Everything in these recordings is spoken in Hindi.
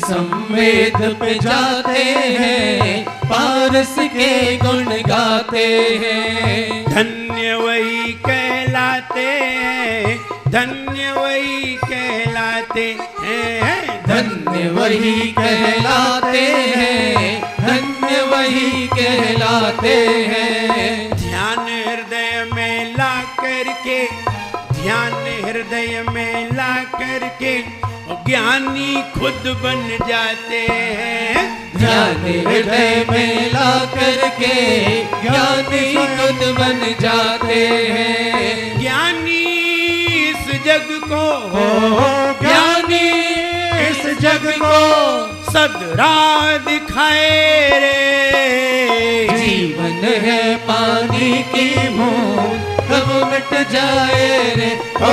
संवेद पे जाते हैं, पारस के गुण गाते हैं। धन्य वही कहलाते हैं, धन्य वही कहलाते हैं, धन्य वही कहलाते हैं, धन्य वही कहलाते हैं। ध्यान हृदय में ला करके, ध्यान हृदय में ला करके ज्ञानी खुद बन जाते हैं। ध्यान हृदय में ला करके ज्ञानी खुद बन जाते हैं। ज्ञानी इस जग को, ज्ञानी इस जग को सदरा दिखाए रे। जीवन है पानी की बूंद कब मिट जाए रे, ओ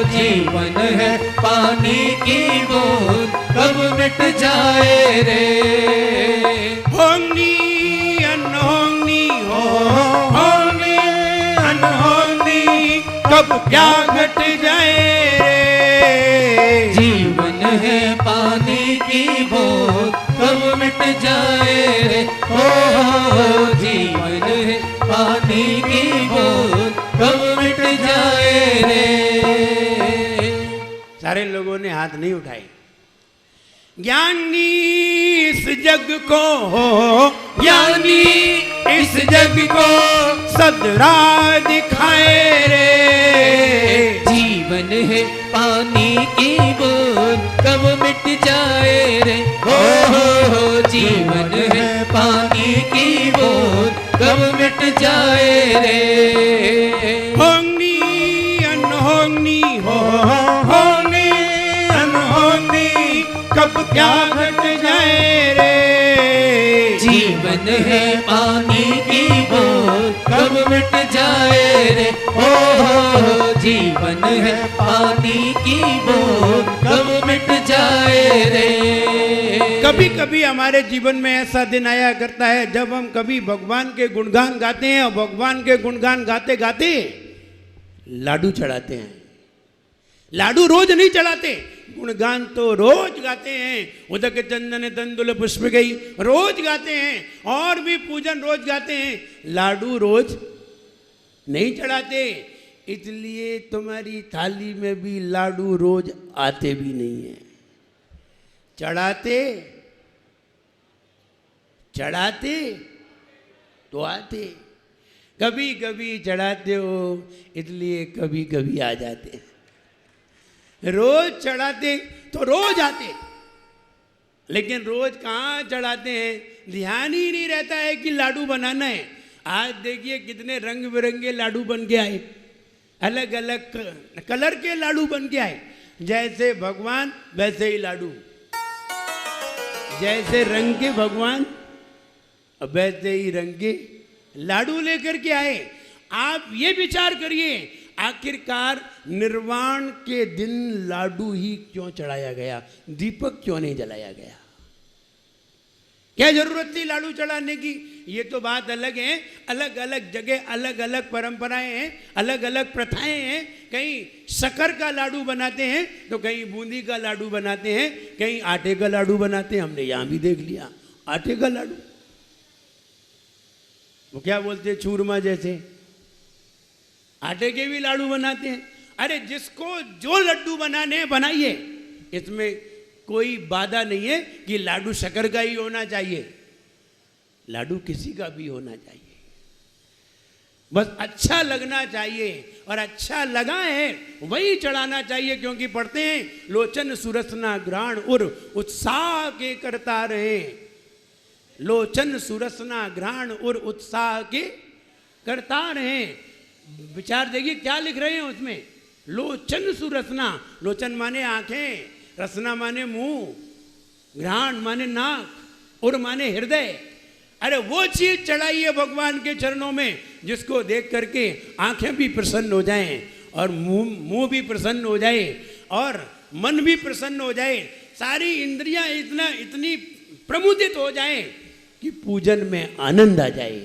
जीवन है पानी की बूंद कब मिट जाए रे। होंगी अनहोंगी हो, होंगी अनहोंगी कब क्या घट जाए रे। जीवन है पानी की बूंद कब मिट जाए रे, ओ जीवन है पानी की बूंद कब मिट जाए रे। सारे लोगों ने हाथ नहीं उठाए। ज्ञानी इस जग को, ज्ञानी इस जग को सदरा दिखाए रे। जीवन है पानी की बूंद कब मिट जाए रे, हो जीवन है पानी की बूंद कब मिट जाए रे। होंगी अनहोंगी हो, होंगी अनहोंगी कब क्या घट जाए रे। जीवन है पानी की बूंद कब मिट जाए रे, ओ जीवन है पानी की बूंद कब मिट जाए रे। कभी कभी हमारे जीवन में ऐसा दिन आया करता है जब हम कभी भगवान के गुणगान गाते हैं और भगवान के गुणगान गाते गाते लाडू चढ़ाते हैं। लाडू रोज नहीं चढ़ाते, गुणगान तो रोज गाते हैं। उदक चंदन तंदुल पुष्प गई रोज गाते हैं और भी पूजन रोज गाते हैं, लाडू रोज नहीं चढ़ाते। इसलिए तुम्हारी थाली में भी लाडू रोज आते भी नहीं है। चढ़ाते चढ़ाते तो आते, कभी कभी चढ़ाते हो इसलिए कभी कभी आ जाते। रोज चढ़ाते तो रोज आते, लेकिन रोज कहाँ चढ़ाते हैं, ध्यान ही नहीं रहता है कि लाडू बनाना है। आज देखिए कितने रंग बिरंगे लाडू बन के आए, अलग अलग कलर के लाडू बन के आए। जैसे भगवान वैसे ही लाडू, जैसे रंग के भगवान वैसे ही रंग के लाडू लेकर के आए। आप ये विचार करिए आखिरकार निर्वाण के दिन लाडू ही क्यों चढ़ाया गया, दीपक क्यों नहीं जलाया गया, क्या जरूरत थी लाडू चढ़ाने की। ये तो बात अलग है, अलग अलग जगह अलग अलग परंपराएं हैं, अलग अलग प्रथाएं हैं। कहीं शक्कर का लाडू बनाते हैं तो कहीं बूंदी का लाडू बनाते हैं, कहीं आटे का लाडू बनाते हैं। हमने यहां भी देख लिया आटे का लाडू, वो क्या बोलते हैं चूरमा जैसे, आटे के भी लाडू बनाते हैं। अरे जिसको जो लड्डू बनाने हैं बनाइए, इसमें कोई बाधा नहीं है कि लाडू शक्कर का ही होना चाहिए, लाडू किसी का भी होना चाहिए, बस अच्छा लगना चाहिए और अच्छा लगा है वही चढ़ाना चाहिए। क्योंकि पढ़ते हैं लोचन सुरसना ग्रहण उर उत्साह के करता रहे, लोचन सुरसना ग्रहण उर उत्साह के करता रहे। विचार देखिए क्या लिख रहे हैं उसमें, लोचन सुरसना, लोचन माने आंखें, रसना माने मुंह, घ्राण माने नाक और माने हृदय। अरे वो चीज चढ़ाइए भगवान के चरणों में जिसको देख करके आंखें भी प्रसन्न हो जाएं और मुंह भी प्रसन्न हो जाए और मन भी प्रसन्न हो जाए, सारी इंद्रियां इतनी प्रमुदित हो जाएं कि पूजन में आनंद आ जाए।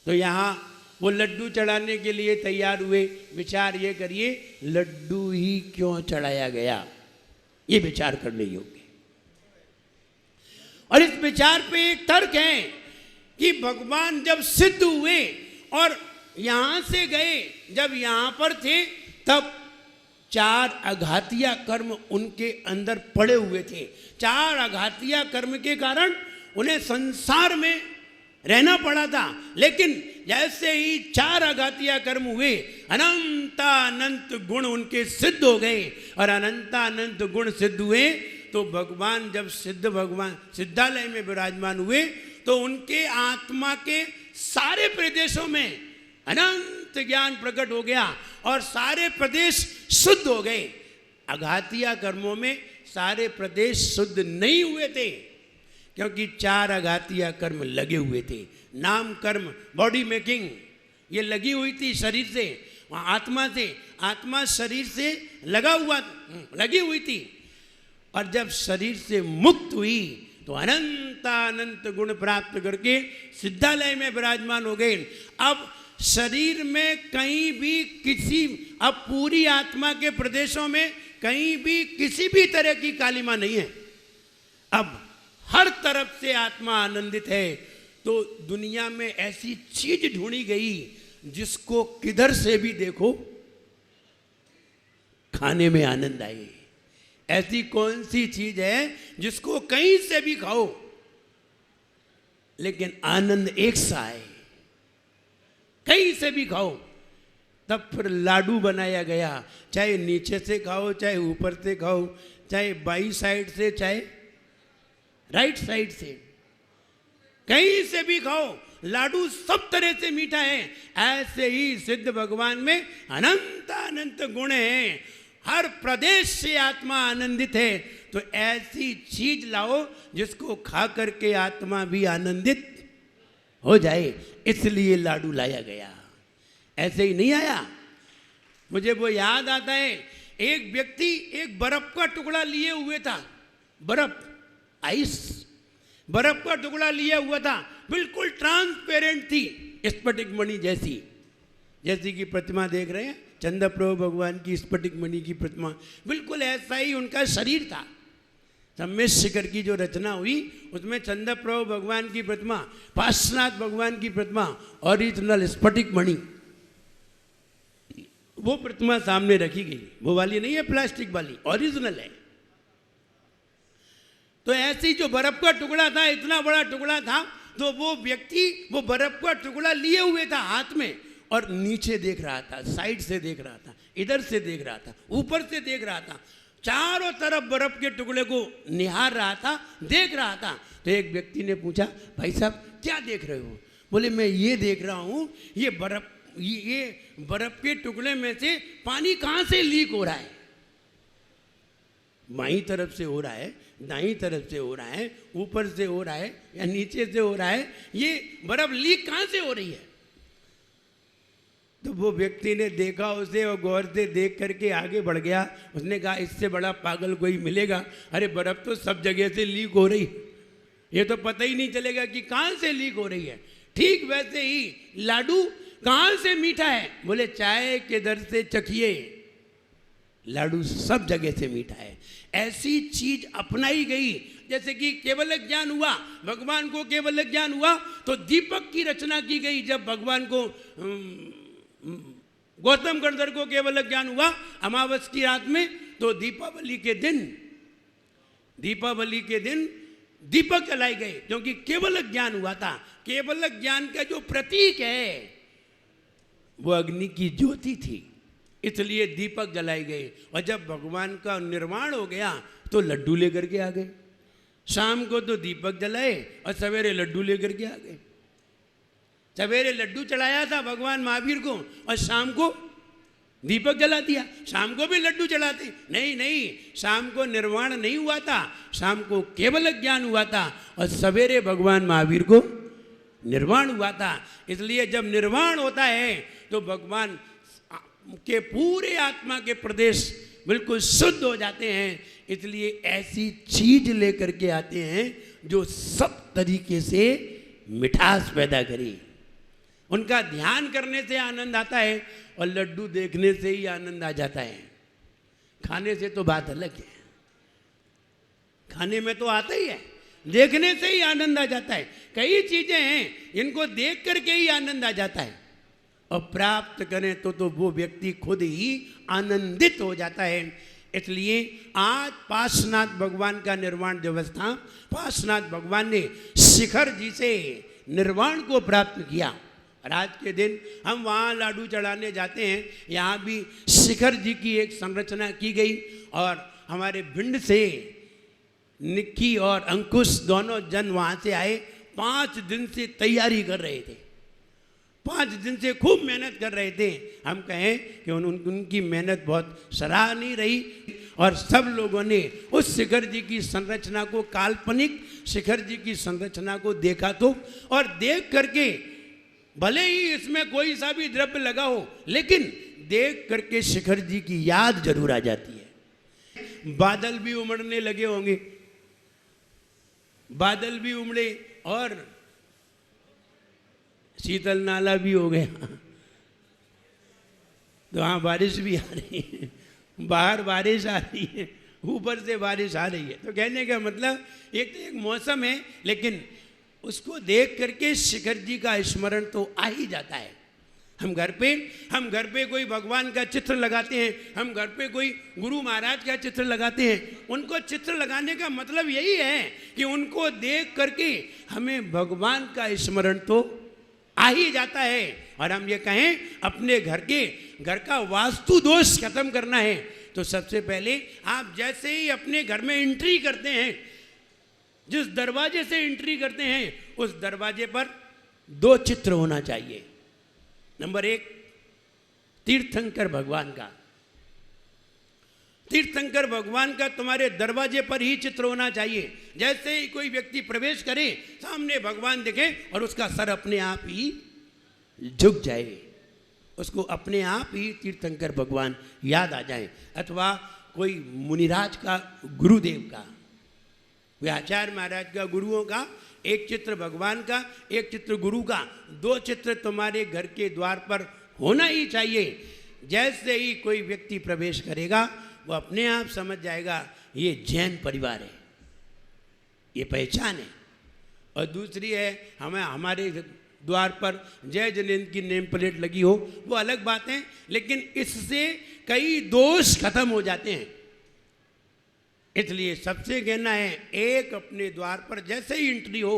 तो यहाँ वो लड्डू चढ़ाने के लिए तैयार हुए। विचार ये करिए लड्डू ही क्यों चढ़ाया गया, ये विचार करने योग्य। और इस विचार पे एक तर्क है कि भगवान जब सिद्ध हुए और यहां से गए, जब यहां पर थे तब 4 अघातिया कर्म उनके अंदर पड़े हुए थे। 4 अघातिया कर्म के कारण उन्हें संसार में रहना पड़ा था। लेकिन जैसे ही 4 अघातिया कर्म हुए, अनंत गुण उनके सिद्ध हो गए, और अनंत गुण सिद्ध हुए तो भगवान जब भगवान सिद्धालय में विराजमान हुए तो उनके आत्मा के सारे प्रदेशों में अनंत ज्ञान प्रकट हो गया और सारे प्रदेश शुद्ध हो गए। अघातिया कर्मों में सारे प्रदेश शुद्ध नहीं हुए थे, क्योंकि 4 अघातिया कर्म लगे हुए थे। नाम कर्म, बॉडी मेकिंग, ये लगी हुई थी शरीर से, वहाँ आत्मा से, आत्मा शरीर से लगी हुई थी। और जब शरीर से मुक्त हुई तो अनंत गुण प्राप्त करके सिद्धालय में विराजमान हो गए। अब शरीर में कहीं भी अब पूरी आत्मा के प्रदेशों में कहीं भी किसी भी तरह की कालिमा नहीं है। अब हर तरफ से आत्मा आनंदित है। तो दुनिया में ऐसी चीज ढूंढी गई जिसको किधर से भी देखो खाने में आनंद आए। ऐसी कौन सी चीज है जिसको कहीं से भी खाओ लेकिन आनंद एक सा है? कहीं से भी खाओ। तब फिर लाडू बनाया गया, चाहे नीचे से खाओ, चाहे ऊपर से खाओ, चाहे बाई साइड से, चाहे राइट साइड से, कहीं से भी खाओ, लाडू सब तरह से मीठा है। ऐसे ही सिद्ध भगवान में अनंत गुण हैं। हर प्रदेश से आत्मा आनंदित है। तो ऐसी चीज लाओ जिसको खा करके आत्मा भी आनंदित हो जाए, इसलिए लाडू लाया गया। ऐसे ही नहीं आया। मुझे वो याद आता है, एक व्यक्ति एक बर्फ का टुकड़ा लिए हुए था, बर्फ का टुकड़ा लिया हुआ था, बिल्कुल ट्रांसपेरेंट थी, स्फटिक मणि जैसी की प्रतिमा देख रहे हैं, चंद्रप्रभु भगवान की स्फटिक मणि की प्रतिमा, बिल्कुल ऐसा ही उनका शरीर था। सम्मेश शिखर की जो रचना हुई उसमें चंद्रप्रभु भगवान की प्रतिमा, पार्श्वनाथ भगवान की प्रतिमा, ओरिजिनल स्फटिक मणि, वो प्रतिमा सामने रखी गई। वो वाली नहीं है प्लास्टिक वाली, ओरिजिनल है। तो ऐसी जो बर्फ का टुकड़ा था, इतना बड़ा टुकड़ा था, तो वो व्यक्ति वो बर्फ का टुकड़ा लिए हुए था हाथ में और नीचे देख रहा था, साइड से देख रहा था, इधर से देख रहा था, ऊपर से देख रहा था, चारों तरफ बर्फ के टुकड़े को निहार रहा था, देख रहा था। तो एक व्यक्ति ने पूछा, भाई साहब क्या देख रहे हो? बोले मैं ये देख रहा हूँ, ये बर्फ के टुकड़े में से पानी कहाँ से लीक हो रहा है? बाईं तरफ से हो रहा है, दाईं तरफ से हो रहा है, ऊपर से हो रहा है या नीचे से हो रहा है, ये बर्फ लीक कहाँ से हो रही है? तो वो व्यक्ति ने देखा उसे और गौर से देख करके आगे बढ़ गया। उसने कहा इससे बड़ा पागल कोई मिलेगा? अरे बर्फ तो सब जगह से लीक हो रही, ये तो पता ही नहीं चलेगा कि कहाँ से लीक हो रही है। ठीक वैसे ही लाडू कहाँ से मीठा है? बोले चाय के दर से चखिए, लाडू सब जगह से मीठा है। ऐसी चीज अपनाई गई, जैसे कि केवल ज्ञान हुआ, भगवान को केवल ज्ञान हुआ तो दीपक की रचना की गई। जब भगवान को गौतम गणधर को केवल ज्ञान हुआ अमावस की रात में, तो दीपावली के दिन दीपक जलाए गए, क्योंकि केवल ज्ञान हुआ था। केवल ज्ञान का जो प्रतीक है वो अग्नि की ज्योति थी, इसलिए दीपक जलाए गए। और जब भगवान का निर्वाण हो गया तो लड्डू लेकर के आ गए। शाम को तो दीपक जलाए और सवेरे लड्डू लेकर के आ गए। सवेरे लड्डू चढ़ाया था भगवान महावीर को और शाम को दीपक जला दिया। शाम को भी लड्डू चढ़ाते? नहीं, शाम को निर्वाण नहीं हुआ था, शाम को केवल ज्ञान हुआ था और सवेरे भगवान महावीर को निर्वाण हुआ था। इसलिए जब निर्वाण होता है तो भगवान के पूरे आत्मा के प्रदेश बिल्कुल शुद्ध हो जाते हैं। इसलिए ऐसी चीज लेकर के आते हैं जो सब तरीके से मिठास पैदा करे। उनका ध्यान करने से आनंद आता है और लड्डू देखने से ही आनंद आ जाता है। खाने से तो बात अलग है, खाने में तो आता ही है, देखने से ही आनंद आ जाता है। कई चीजें हैं इनको देख करके ही आनंद आ जाता है, और प्राप्त करें तो वो व्यक्ति खुद ही आनंदित हो जाता है। इसलिए आज पार्श्वनाथ भगवान का निर्वाण दिवस था। पार्श्वनाथ भगवान ने शिखर जी से निर्वाण को प्राप्त किया, और आज के दिन हम वहाँ लाडू चढ़ाने जाते हैं। यहाँ भी शिखर जी की एक संरचना की गई, और हमारे भिंड से निक्की और अंकुश दोनों जन वहाँ से आए। 5 दिन से तैयारी कर रहे थे, 5 दिन से खूब मेहनत कर रहे थे। हम कहें कि उनकी मेहनत बहुत सराहनीय रही, और सब लोगों ने उस शिखर जी की संरचना को, काल्पनिक शिखर जी की संरचना को देखा तो, और देख करके भले ही इसमें कोई सा भी द्रव्य लगा हो, लेकिन देख करके शिखर जी की याद जरूर आ जाती है। बादल भी उमड़ने लगे होंगे, बादल भी उमड़े और शीतल नाला भी हो गया, तो वहाँ बारिश भी आ रही है, बाहर बारिश आ रही है, ऊपर से बारिश आ रही है। तो कहने का मतलब एक तो एक मौसम है, लेकिन उसको देख करके शिखर जी का स्मरण तो आ ही जाता है। हम घर पे कोई भगवान का चित्र लगाते हैं, हम घर पे कोई गुरु महाराज का चित्र लगाते हैं। उनको चित्र लगाने का मतलब यही है कि उनको देख करके हमें भगवान का स्मरण तो आ ही जाता है। और हम ये कहें अपने घर का वास्तु दोष खत्म करना है, तो सबसे पहले आप जैसे ही अपने घर में एंट्री करते हैं, जिस दरवाजे से एंट्री करते हैं, उस दरवाजे पर 2 चित्र होना चाहिए। नंबर 1 तीर्थंकर भगवान का, तीर्थंकर भगवान का तुम्हारे दरवाजे पर ही चित्र होना चाहिए। जैसे ही कोई व्यक्ति प्रवेश करे, सामने भगवान दिखे और उसका सर अपने आप ही झुक जाए, उसको अपने आप ही तीर्थंकर भगवान याद आ जाए। अथवा कोई मुनिराज का, गुरुदेव का, वे आचार्य महाराज का, गुरुओं का एक चित्र भगवान का, एक चित्र गुरु का, 2 चित्र तुम्हारे घर के द्वार पर होना ही चाहिए। जैसे ही कोई व्यक्ति प्रवेश करेगा, वो अपने आप समझ जाएगा ये जैन परिवार है, ये पहचान है। और दूसरी है, हमारे द्वार पर जय जिनेन्द्र की नेम प्लेट लगी हो, वो अलग बात है, लेकिन इससे कई दोष खत्म हो जाते हैं। इसलिए सबसे कहना है, एक अपने द्वार पर जैसे ही एंट्री हो,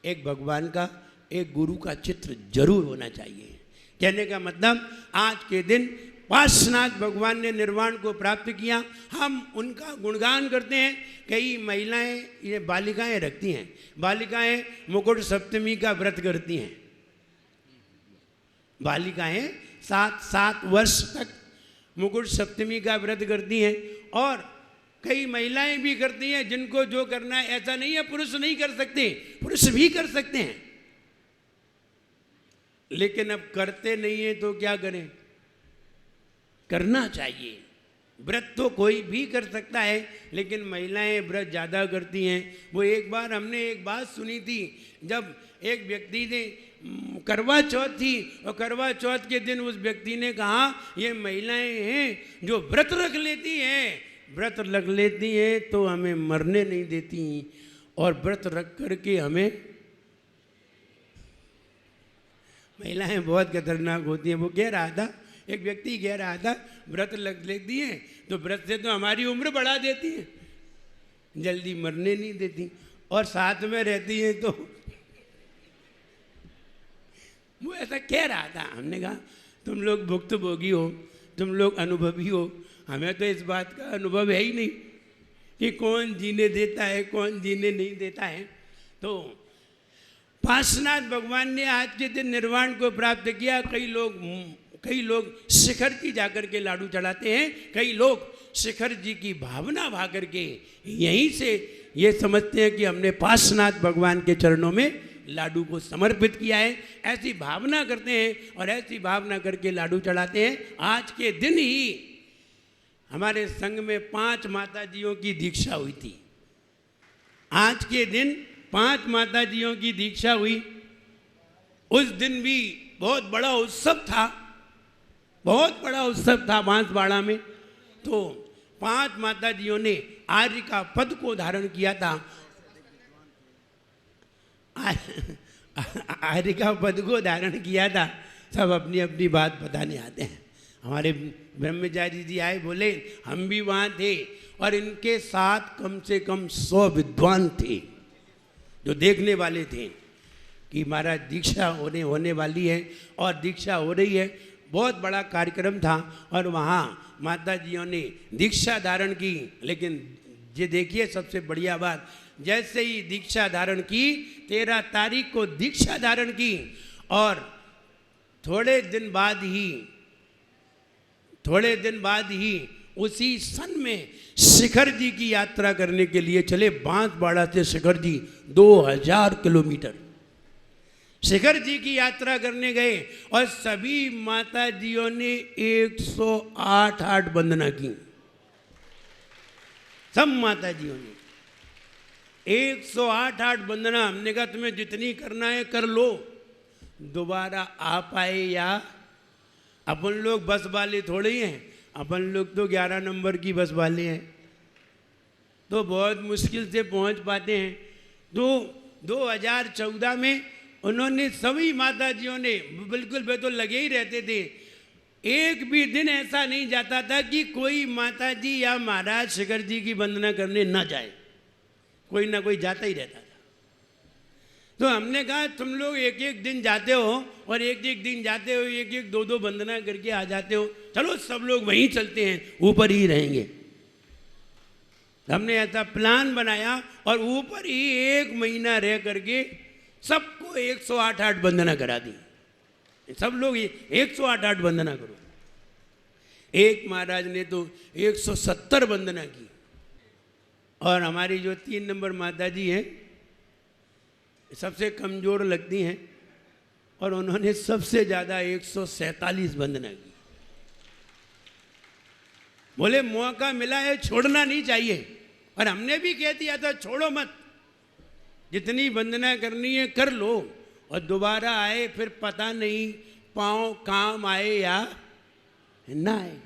एक भगवान का, एक गुरु का चित्र जरूर होना चाहिए। कहने का मतलब आज के दिन पार्श्वनाथ भगवान ने निर्वाण को प्राप्त किया, हम उनका गुणगान करते हैं। कई महिलाएं, ये बालिकाएं रखती हैं, बालिकाएं मुकुट सप्तमी का व्रत करती हैं। बालिकाएं 7 वर्ष तक मुकुट सप्तमी का व्रत करती हैं, और कई महिलाएं भी करती हैं। जिनको जो करना है, ऐसा नहीं है पुरुष नहीं कर सकते, पुरुष भी कर सकते हैं, लेकिन अब करते नहीं है तो क्या करें, करना चाहिए। व्रत तो कोई भी कर सकता है, लेकिन महिलाएं व्रत ज़्यादा करती हैं। वो एक बार हमने एक बात सुनी थी, जब एक व्यक्ति ने करवा चौथ थी, और करवा चौथ के दिन उस व्यक्ति ने कहा, ये महिलाएं हैं जो व्रत रख लेती हैं, व्रत रख लेती हैं तो हमें मरने नहीं देती, और व्रत रख करके हमें, महिलाएं बहुत खतरनाक होती हैं। वो कह रहा था, एक व्यक्ति कह रहा था, व्रत लग लेती हैं तो व्रत से तो हमारी उम्र बढ़ा देती हैं, जल्दी मरने नहीं देती, और साथ में रहती हैं तो वो ऐसा कह रहा था। हमने कहा तुम लोग भुक्तभोगी हो, तुम लोग अनुभवी हो, हमें तो इस बात का अनुभव है ही नहीं कि कौन जीने देता है, कौन जीने नहीं देता है। तो पार्श्वनाथ भगवान ने आज के दिन निर्वाण को प्राप्त किया। कई लोग शिखर जी जाकर के लाडू चढ़ाते हैं, कई लोग शिखर जी की भावना भा करके यहीं से ये समझते हैं कि हमने पार्श्वनाथ भगवान के चरणों में लाडू को समर्पित किया है। ऐसी भावना करते हैं, और ऐसी भावना करके लाडू चढ़ाते हैं। आज के दिन ही हमारे संघ में 5 माताजियों की दीक्षा हुई थी। आज के दिन 5 माताजियों की दीक्षा हुई। उस दिन भी बहुत बड़ा उत्सव था, बहुत बड़ा उत्सव था बांसवाड़ा में। तो 5 माताजियों ने आर्य का पद को धारण किया था। आर्य पद को धारण किया था। सब अपनी अपनी बात बताने आते हैं। हमारे ब्रह्मचारी जी आए, बोले हम भी वहाँ थे और इनके साथ कम से कम 100 विद्वान थे जो देखने वाले थे कि महाराज दीक्षा होने वाली है और दीक्षा हो रही है। बहुत बड़ा कार्यक्रम था और वहाँ माता जियों ने दीक्षा धारण की। लेकिन ये देखिए सबसे बढ़िया बात, जैसे ही दीक्षा धारण की, 13 तारीख को दीक्षा धारण की और थोड़े दिन बाद ही उसी सन में शिखर जी की यात्रा करने के लिए चले। बांसवाड़ा से शिखर जी 2000 किलोमीटर शिखर जी की यात्रा करने गए और सभी माता जियों ने 108 वंदना की। सब माता जियों ने 108 वंदना। हमने कहा तुम्हें जितनी करना है कर लो। दोबारा आ पाए या? अपन लोग बस वाले थोड़े ही हैं, अपन लोग तो 11 नंबर की बस वाले हैं, तो बहुत मुश्किल से पहुंच पाते हैं। तो 2014 में उन्होंने सभी माताजियों ने बिल्कुल वे तो लगे ही रहते थे। एक भी दिन ऐसा नहीं जाता था कि कोई माताजी या महाराज शिखर जी की वंदना करने ना जाए, कोई ना कोई जाता ही रहता था। तो हमने कहा तुम लोग एक एक दिन जाते हो और एक एक दिन जाते हो, एक एक दो वंदना करके आ जाते हो, चलो सब लोग वहीं चलते हैं, ऊपर ही रहेंगे। हमने ऐसा प्लान बनाया और ऊपर ही 1 महीना रह करके सबको 108 वंदना करा दी। सब लोग 108 वंदना करो। एक महाराज ने तो 170 वंदना की और हमारी जो 3 नंबर माता जी हैं सबसे कमज़ोर लगती हैं और उन्होंने सबसे ज़्यादा 147 वंदना की। बोले मौका मिला है छोड़ना नहीं चाहिए, और हमने भी कह दिया था छोड़ो मत, जितनी वंदना करनी है कर लो। और दोबारा आए फिर पता नहीं पाँव काम आए या ना आए।